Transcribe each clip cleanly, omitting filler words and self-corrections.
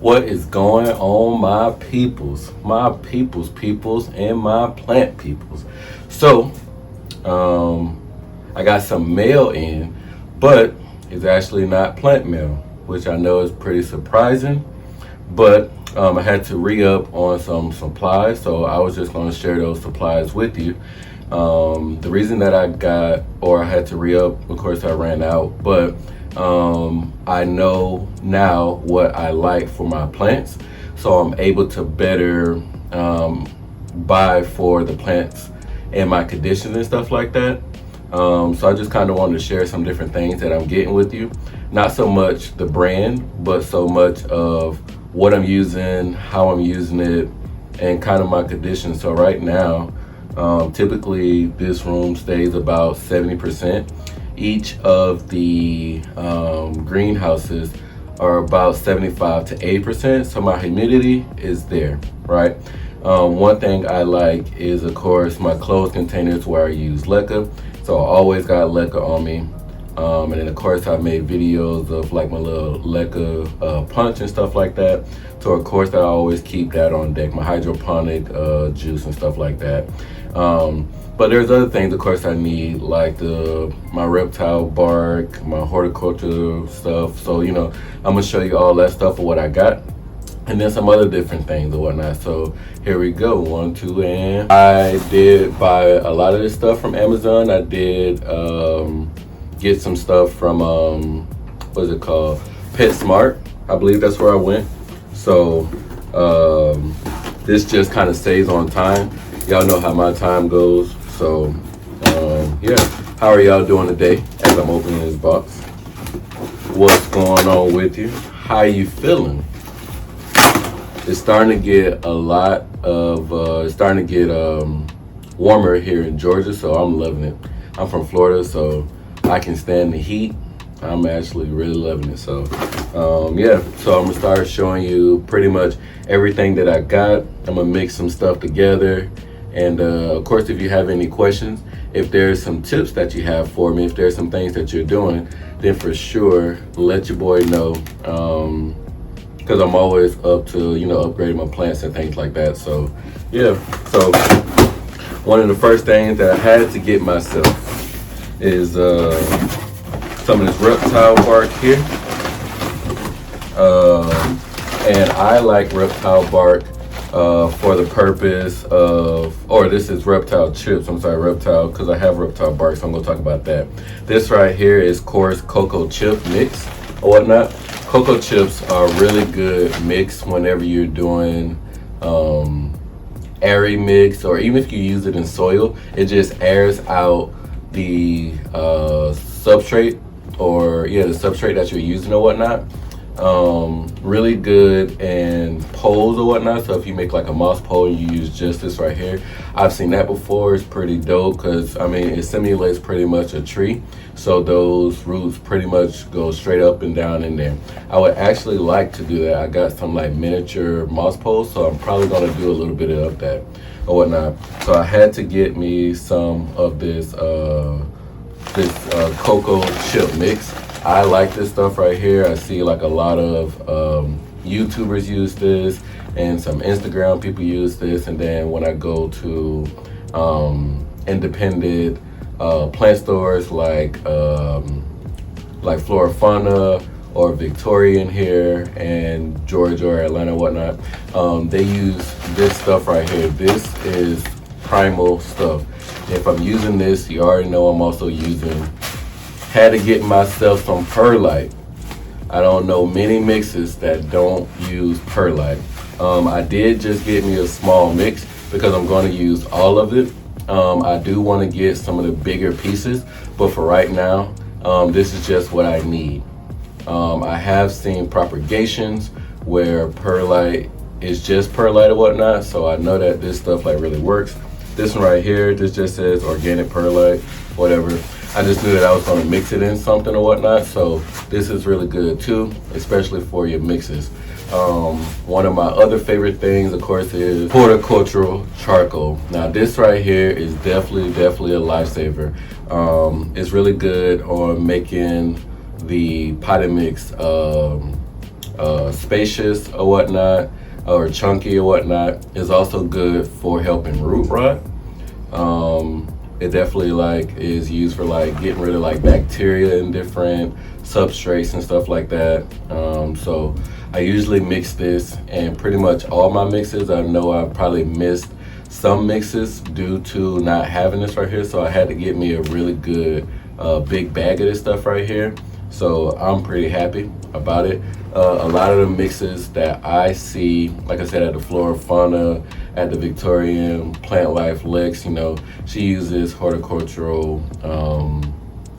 What is going on, my peoples, and my plant peoples? So, I got some mail in, but it's actually not plant mail, which I know is pretty surprising. But I had to re-up on some supplies, so I was just going to share those supplies with you. The reason that I had to re-up, of course I ran out, but I know now what I like for my plants, so I'm able to better buy for the plants and my conditions and stuff like that. So I just kind of wanted to share some different things that I'm getting with you. Not so much the brand, but so much of what I'm using, how I'm using it, and kind of my conditions. So right now, typically this room stays about 70%. Each of the greenhouses are about 75 to 80%, so my humidity is there, right? One thing I like is, of course, my closed containers where I use leca, so I always got leca on me. And then of course I made videos of like my little leca punch and stuff like that, so of course I always keep that on deck, my hydroponic juice and stuff like that. But there's other things, of course, I need, like my reptile bark, my horticulture stuff. So, you know, I'm gonna show you all that stuff of what I got, and then some other different things and whatnot. So here we go, 1, 2, and I did buy a lot of this stuff from Amazon. I did get some stuff from what is it called, PetSmart. I believe that's where I went. So this just kind of saves on time. Y'all know how my time goes. So, yeah, how are y'all doing today as I'm opening this box? What's going on with you? How you feeling? It's starting to get warmer here in Georgia, so I'm loving it. I'm from Florida, so I can stand the heat. I'm actually really loving it. So, yeah, so I'm gonna start showing you pretty much everything that I got. I'm gonna mix some stuff together. And of course, if you have any questions, if there's some tips that you have for me, if there's some things that you're doing, then for sure, let your boy know. Because I'm always up to, you know, upgrading my plants and things like that. So, yeah. So, one of the first things that I had to get myself is some of this reptile bark here. And I like reptile bark for the purpose of, or this is reptile chips, I'm sorry, reptile, because I have reptile bark, so I'm going to talk about that. This right here is coarse cocoa chip mix or whatnot. Cocoa chips are really good mix whenever you're doing airy mix, or even if you use it in soil, it just airs out the substrate, or yeah, the substrate that you're using or whatnot. Really good and poles or whatnot. So if you make like a moss pole and you use just this right here, I've seen that before. It's pretty dope because I mean it simulates pretty much a tree, so those roots pretty much go straight up and down in there. I would actually like to do that. I got some like miniature moss poles, so I'm probably going to do a little bit of that or whatnot. So I had to get me some of this cocoa chip mix. I like this stuff right here. I see like a lot of YouTubers use this, and some Instagram people use this. And then when I go to independent plant stores like FLORA, FAUNA, or Victorian here in Georgia or Atlanta, whatnot, they use this stuff right here. This is primal stuff. If I'm using this, you already know I'm also using. Had to get myself some perlite. I don't know many mixes that don't use perlite. I did just get me a small mix because I'm going to use all of it. I do want to get some of the bigger pieces, but for right now, this is just what I need. I have seen propagations where perlite is just perlite or whatnot, so I know that this stuff like really works. This one right here, this just says organic perlite, whatever. I just knew that I was going to mix it in something or whatnot, so this is really good too, especially for your mixes. One of my other favorite things, of course, is horticultural charcoal. Now this right here is definitely a lifesaver. It's really good on making the potting mix spacious or whatnot, or chunky or whatnot. It's also good for helping root rot. It definitely like is used for like getting rid of like bacteria and different substrates and stuff like that. So I usually mix this, and pretty much all my mixes, I know I probably missed some mixes due to not having this right here. So I had to get me a really good big bag of this stuff right here. So I'm pretty happy about it. A lot of the mixes that I see, like I said, at the FLORA, FAUNA, at the Victorian, PLANTLIFELEX, you know, she uses horticultural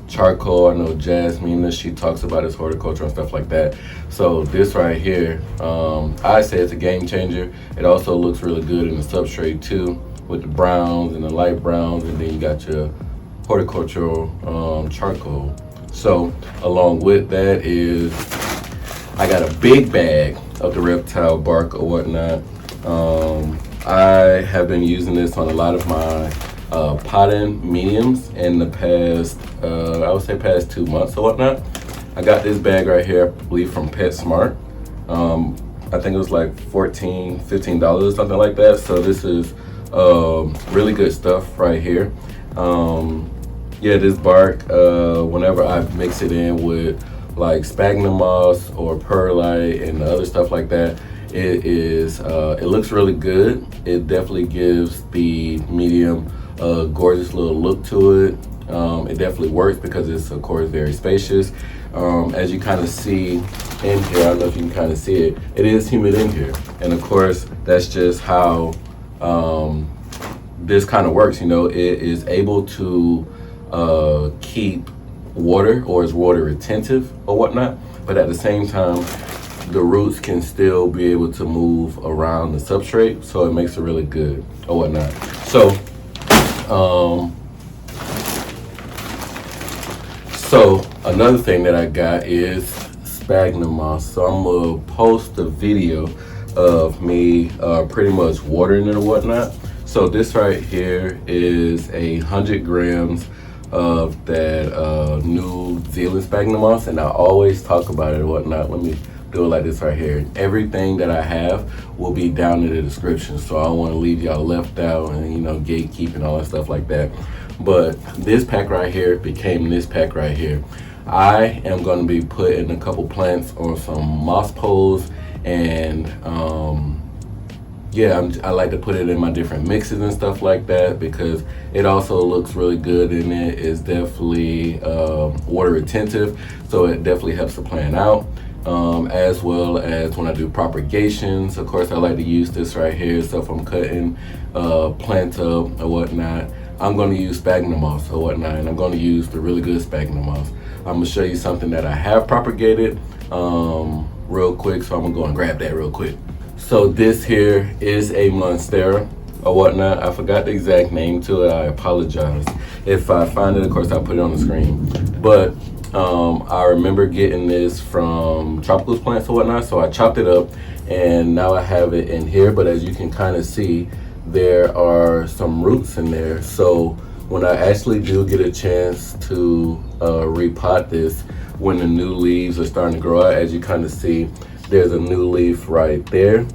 charcoal. I know Jasmine, she talks about his horticulture and stuff like that. So this right here, I say it's a game changer. It also looks really good in the substrate too, with the browns and the light browns, and then you got your horticultural charcoal. So along with that is I got a big bag of the reptile bark or whatnot. I have been using this on a lot of my potting mediums in the past, I would say past 2 months or whatnot. I got this bag right here, I believe from PetSmart. I think it was like $14, $15 or something like that. So this is really good stuff right here. Yeah, this bark, whenever I mix it in with like Spagnomoss moss or perlite and other stuff like that, it looks really good. It definitely gives the medium a gorgeous little look to it. It definitely works because it's of course very spacious. As you kind of see in here, I don't know if you can kind of see it, it is humid in here, and of course that's just how this kind of works. You know, it is able to keep water, or is water retentive or whatnot, but at the same time the roots can still be able to move around the substrate, so it makes it really good or whatnot. So another thing that I got is Spagnomoss moss. So I'm gonna post a video of me pretty much watering it or whatnot. So this right here is 100 grams of that New Zealand Spagnomoss moss, and I always talk about it or whatnot. Let me do it like this right here. Everything that I have will be down in the description, so I don't want to leave y'all left out and, you know, gatekeep and all that stuff like that. But this pack right here became this pack right here. I am going to be putting a couple plants on some moss poles, and yeah, I like to put it in my different mixes and stuff like that because it also looks really good, and it is definitely water retentive, so it definitely helps the plant out. As well as when I do propagations, of course I like to use this right here. So if I'm cutting plants up or whatnot, I'm going to use Spagnomoss moss or whatnot, and I'm going to use the really good Spagnomoss moss. I'm going to show you something that I have propagated real quick, so I'm going to go and grab that real quick. So this here is a Monstera or whatnot. I forgot the exact name to it. I apologize. If I find it, of course, I'll put it on the screen. But I remember getting this from Tropical Plants or whatnot, so I chopped it up, and now I have it in here. But as you can kind of see, there are some roots in there. So when I actually do get a chance to repot this, when the new leaves are starting to grow out, as you kind of see, there's a new leaf right there,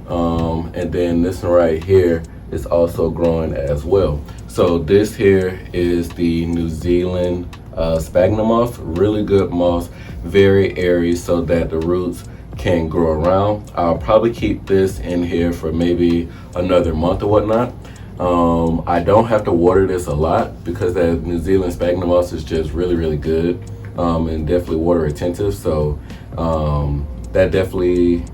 and then this one right here is also growing as well. So this here is the New Zealand Spagnomoss moss. Really good moss, very airy, so that the roots can grow around. I'll probably keep this in here for maybe another month or whatnot. I don't have to water this a lot because that New Zealand Spagnomoss moss is just really good, and definitely water retentive. So that definitely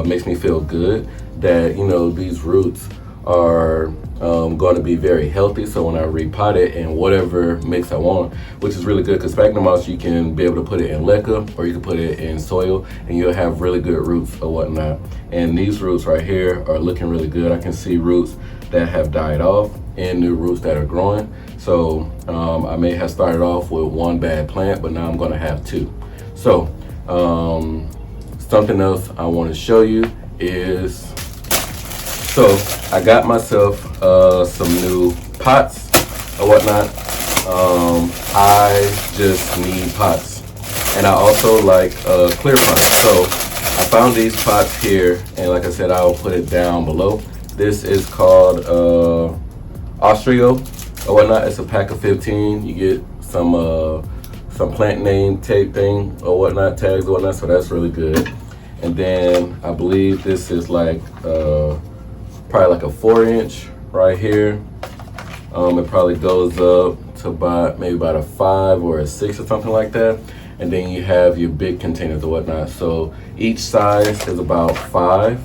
makes me feel good that, you know, these roots are going to be very healthy. So when I repot it in whatever mix I want, which is really good because Spagnomoss moss, you can be able to put it in leca or you can put it in soil, and you'll have really good roots or whatnot. And these roots right here are looking really good. I can see roots that have died off and new roots that are growing. So I may have started off with one bad plant, but now I'm going to have two. So something else I want to show you is, so I got myself some new pots or whatnot. I just need pots, and I also like clear pots. So found these pots here, and like I said, I'll put it down below. This is called Austrio or whatnot. It's a pack of 15. You get some plant name tape thing or whatnot, tags or whatnot, so that's really good. And then I believe this is like probably like a 4-inch right here. It probably goes up to maybe about a 5 or a 6 or something like that. And then you have your big containers or whatnot. So each size is about 5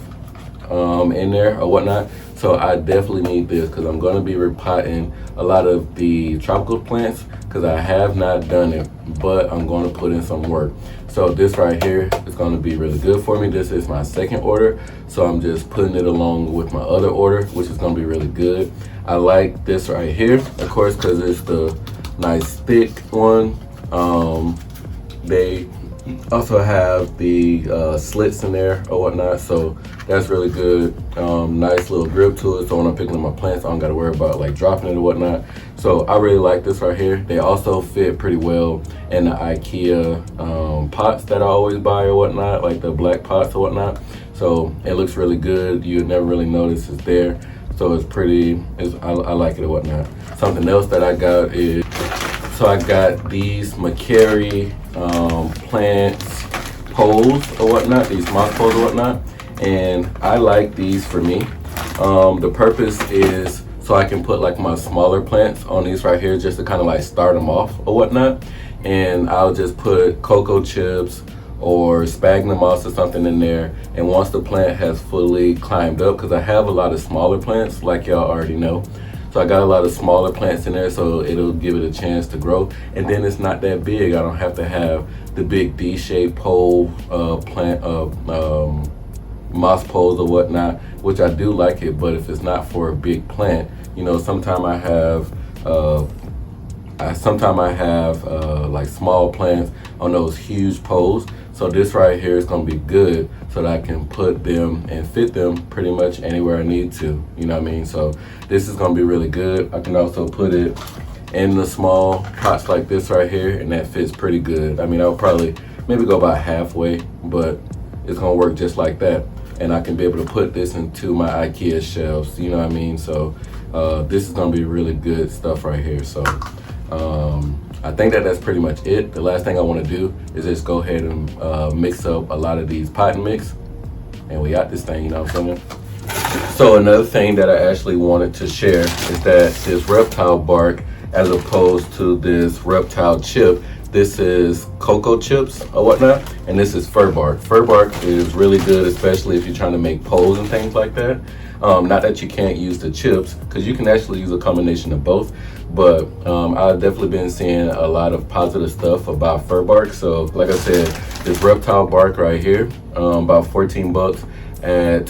in there or whatnot. So I definitely need this because I'm going to be repotting a lot of the tropical plants because I have not done it, but I'm going to put in some work. So this right here is going to be really good for me. This is my second order, so I'm just putting it along with my other order, which is going to be really good. I like this right here, of course, because it's the nice thick one. They also have the slits in there or whatnot, so that's really good. Nice little grip to it, so when I'm picking up my plants, I don't got to worry about like dropping it or whatnot. So I really like this right here. They also fit pretty well in the IKEA pots that I always buy or whatnot, like the black pots or whatnot. So it looks really good. You'd never really notice it's there. So it's pretty, I like it or whatnot. Something else that I got is, so I got these Mycorrhizae plants poles or whatnot, these moss poles or whatnot, and I like these for me. The purpose is so I can put like my smaller plants on these right here just to kind of like start them off or whatnot, and I'll just put cocoa chips or sphagnum moss or something in there, and once the plant has fully climbed up, because I have a lot of smaller plants like y'all already know, so I got a lot of smaller plants in there, so it'll give it a chance to grow. And then it's not that big. I don't have to have the big D-shaped pole plant moss poles or whatnot, which I do like it. But if it's not for a big plant, you know, sometimes I have like small plants on those huge poles. So this right here is gonna be good so that I can put them and fit them pretty much anywhere I need to, you know what I mean? So this is gonna be really good. I can also put it in the small pots like this right here, and that fits pretty good. I mean, I'll probably maybe go about halfway, but it's gonna work just like that. And I can be able to put this into my IKEA shelves, you know what I mean? So this is gonna be really good stuff right here. So I think that's pretty much it. The last thing I want to do is just go ahead and mix up a lot of these pot mix, and we got this thing, you know what I'm saying? So another thing that I actually wanted to share is that this reptile bark, as opposed to this reptile chip, this is cocoa chips or whatnot, and this is fir bark. Fir bark is really good, especially if you're trying to make poles and things like that. Not that you can't use the chips, because you can actually use a combination of both, but I've definitely been seeing a lot of positive stuff about fir bark. So like I said, this reptile bark right here, about 14 bucks at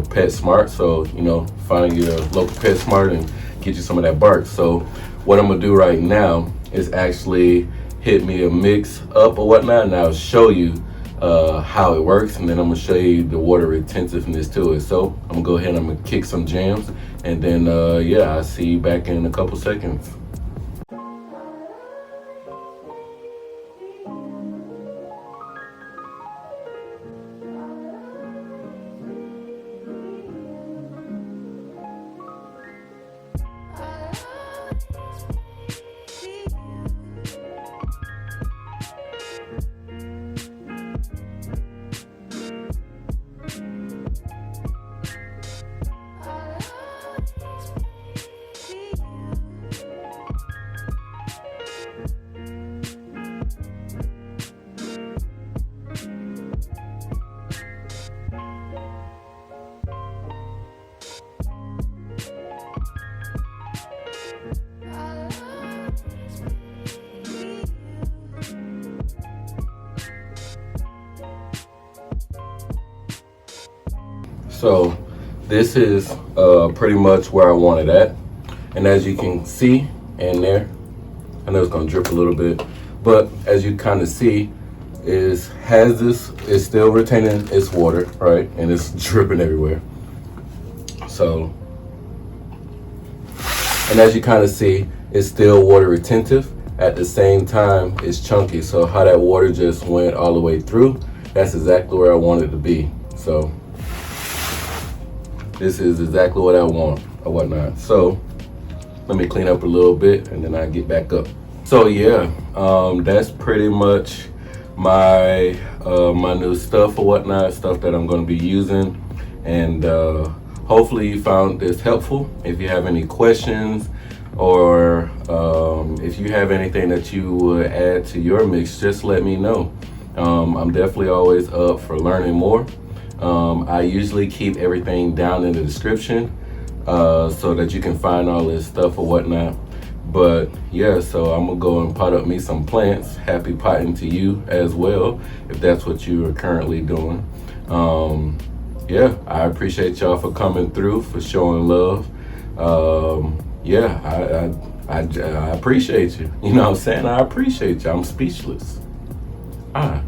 PetSmart. So, you know, find your local PetSmart and get you some of that bark. So what I'm gonna do right now is actually hit me a mix up or whatnot, and I'll show you how it works, and then I'm gonna show you the water retentiveness to it. So I'm gonna go ahead and I'm gonna kick some jams, and then yeah, I'll see you back in a couple seconds. So this is pretty much where I want it at, and as you can see in there, I know it's gonna drip a little bit, but as you kind of see, it's still retaining its water, right, and it's dripping everywhere. So, and as you kind of see, it's still water retentive. At the same time, it's chunky. So how that water just went all the way through, that's exactly where I want it to be. So this is exactly what I want or whatnot. So let me clean up a little bit and then I get back up. So yeah, that's pretty much my my new stuff or whatnot, stuff that I'm going to be using. And hopefully you found this helpful. If you have any questions, or if you have anything that you would add to your mix, just let me know. I'm definitely always up for learning more. I usually keep everything down in the description so that you can find all this stuff or whatnot. But yeah, so I'm gonna go and pot up me some plants. Happy potting to you as well, if that's what you are currently doing. Yeah, I appreciate y'all for coming through, for showing love. Yeah, I appreciate you. You know what I'm saying? I appreciate you. I'm speechless. I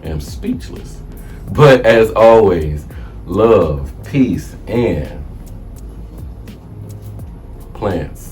am speechless. But as always, love, peace, and plants.